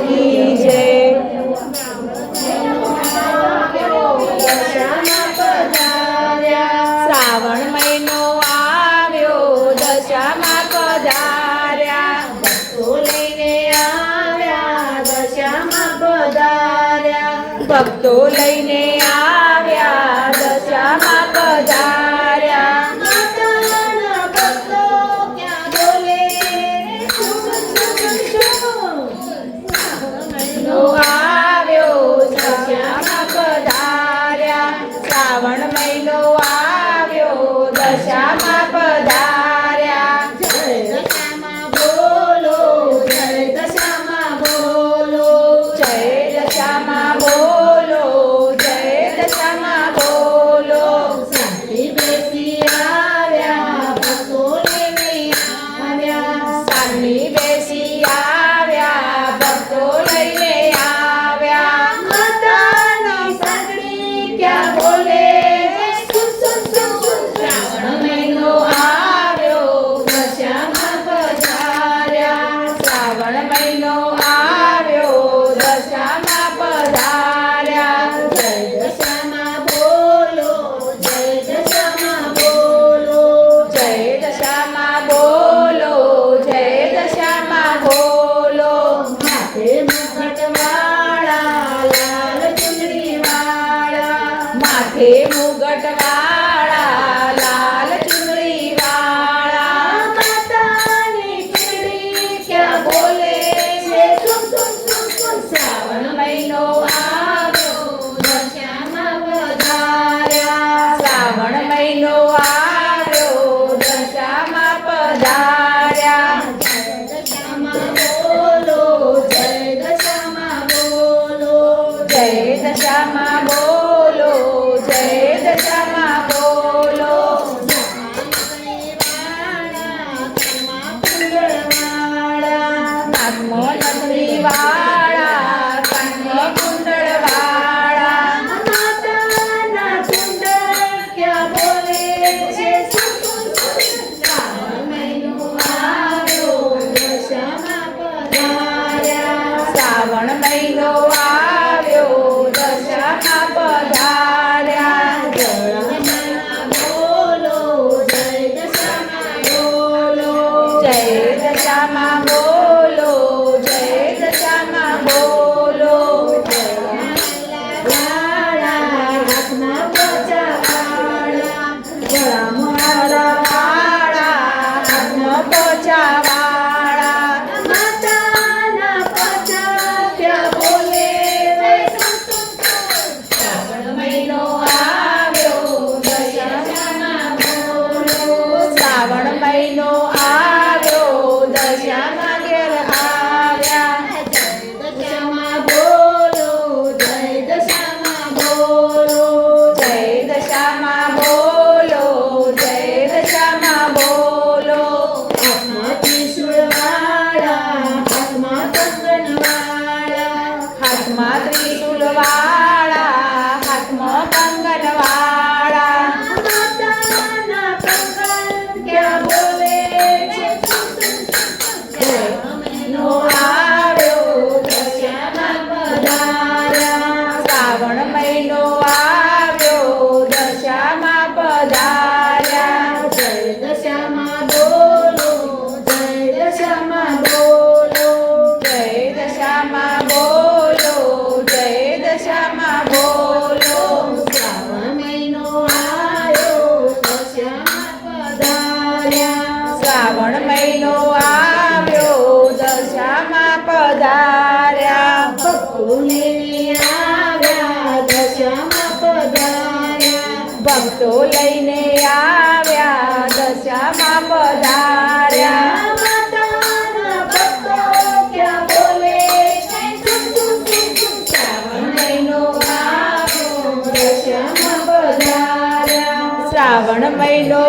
કી જય. શ્રાવણ મહિનો આવ્યો દશામાં પધાર્યા, ભક્તો લઈને આવ્યા દશામાં પધાર્યા, ભક્તો લઈને આવ્યા દશામાં પધાર્યા. માતાના ભક્તો ક્યાં બોલે મહિનો આવ્યો દશામાં પધાર્યા, શ્રાવણ મહિનો આવ્યો દશામાં પધાર્યા. જય દશામાં બોલો, જય દશામાં બોલો, જય દશામાં બોલો, જય દશામાં બોલો. સાંજે બેસી આવ્યા ભક્તો લઈને આવ્યા, સાંજે બેસી આવ્યા ભક્તો લઈને આવ્યા. માતાની સાંકળી ક્યાં બોલે શ્રાવણ મહિનો આવ્યો દશામાં પધાર્યા, શ્રાવણ મહિનો આવ્યો દશામાં પધાર્યા. જય દશામાં બોલો, જય દશામાં બોલો, જય દશામાં બોલો, જય દશામાં બોલો. માથે મુગટવાળા લાલ ચુંદડીવાળા, માથે મુગટવાળા લાલ ચુંદડીવાળા. માતાની ચુંદડી ક્યાં બોલે છે શ્રાવણ મહિનો આવ્યો દશામાં પધાર્યા, શ્રાવણ મહિનો આવ્યો દશામાં પધાર્યા. જય દશામાં બોલો, જય દશામાં બોલો, જય દશામાં બોલો, જય દશામાં બોલો. નાગમાં નંદીવાળા, કાનમાં કુંડળવાળા. માતાના કુંડળ ક્યાં બોલે છે શ્રાવણ મહિનો આવ્યો દશામાં પધાર્યા, શ્રાવણ મહિનો આવ્યો દશામાં પધાર્યા. જળમાં બોલો, જય દશામાં બોલો, જય દશામાં બોલો, જય દશામાં બોલો. હાથમાં પોચાવાળા, ગળામાં હારવાળા, હાથમાં પોચાવાળા. માતાના પોચા ક્યાં બોલે શ્રાવણ મહિનો આવ્યો દશામાં બોલો, શ્રાવણ મહિનો આવ્યો દશામાં ઘેર આવ્યા. જય દશામાં બોલો, જય દશામાં બોલો, જય દશામાં બોલો, જય દશામાં બોલો. હાથમાં ત્રિશૂળવાળા, હાથમાં કંગનવાળા, હાથમાં ત્રિશૂળવાળા, હાથમાં કંગનવાળા. માતાના કંગન ક્યાં બોલે છે શ્રાવણ મહિનો આવ્યો દશામાં પધાર્યા, શ્રાવણ મહિનો આવ્યો દશામાં પધાર્યા. જય દશામાં બોલો, જય દશામાં બોલો, જય દશામાં બોલો, જય દશામાં બોલો. શ્રાવણ મહિનો આવ્યો દશામાં પધાર્યા, શ્રાવણ મહિનો આવ્યો દશામાં પધાર્યા. ભક્તો લઈને આવ્યા દશામાં પધાર્યા, ભક્તો લઈને આવ્યા દશામાં પધાર્યા. માતાના ભક્તો ક્યાં બોલે શ્રાવણ મહિનો આવ્યો દશામાં પધાર્યા, શ્રાવણ મહિનો